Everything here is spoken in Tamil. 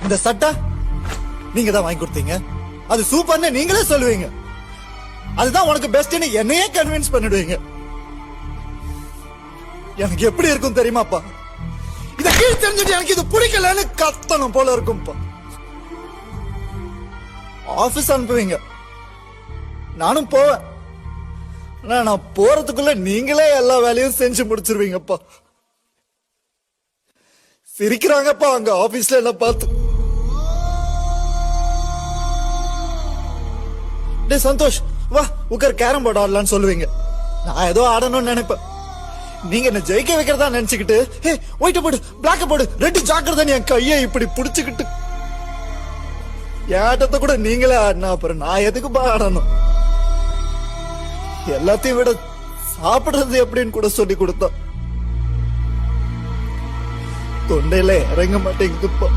இந்த சட்டை நீங்க தான் வாங்கி கொடுத்தீங்க, அது சூப்பர்னு நீங்களே சொல்லுவீங்க, அதுதான் உனக்கு பெஸ்ட்னு என்னையே கன்வின்ஸ் பண்ணிடுவீங்க. எனக்கு எப்படி இருக்கும் தெரியுமாப்பா? இத கீழ் தெரிஞ்சுட்டு எனக்கு இது பிடிக்கலன்னு கத்தணும் போல இருக்கும்பா. ஆபீஸ் அனுப்புவீங்க, நானும் போவேன். நான் போறதுக்குள்ள நீங்களே எல்லா வேலையும் செஞ்சு முடிச்சிருவீங்கப்பா. சிரிக்கிறாங்கப்பா அங்க ஆபீஸ்ல என்ன பார்த்து. டே சந்தோஷ், வா உட்கார் கேரம் போர்டு ஆடலான்னு சொல்லுவீங்க. நான் ஏதோ ஆடணும்னு நினைப்பேன். நீங்க என்ன ஜெயிக்க வைக்கிறதா நினைச்சுக்கிட்டு, ஹே ஒயிட்ட போடு, பிளாக்க போடு, ரெட்டு ஜாக்கிரதை என் கையை இப்படி புடிச்சுக்கிட்டு ஏட்டத்தை கூட நீங்களே ஆடினா அப்புறம் நான் எதுக்குப்பா ஆடணும்? எல்லாத்தையும் விட சாப்பிடுறது எப்படின்னு கூட சொல்லி கொடுத்தா தொண்டையில இறங்க மாட்டேங்குதுப்பா.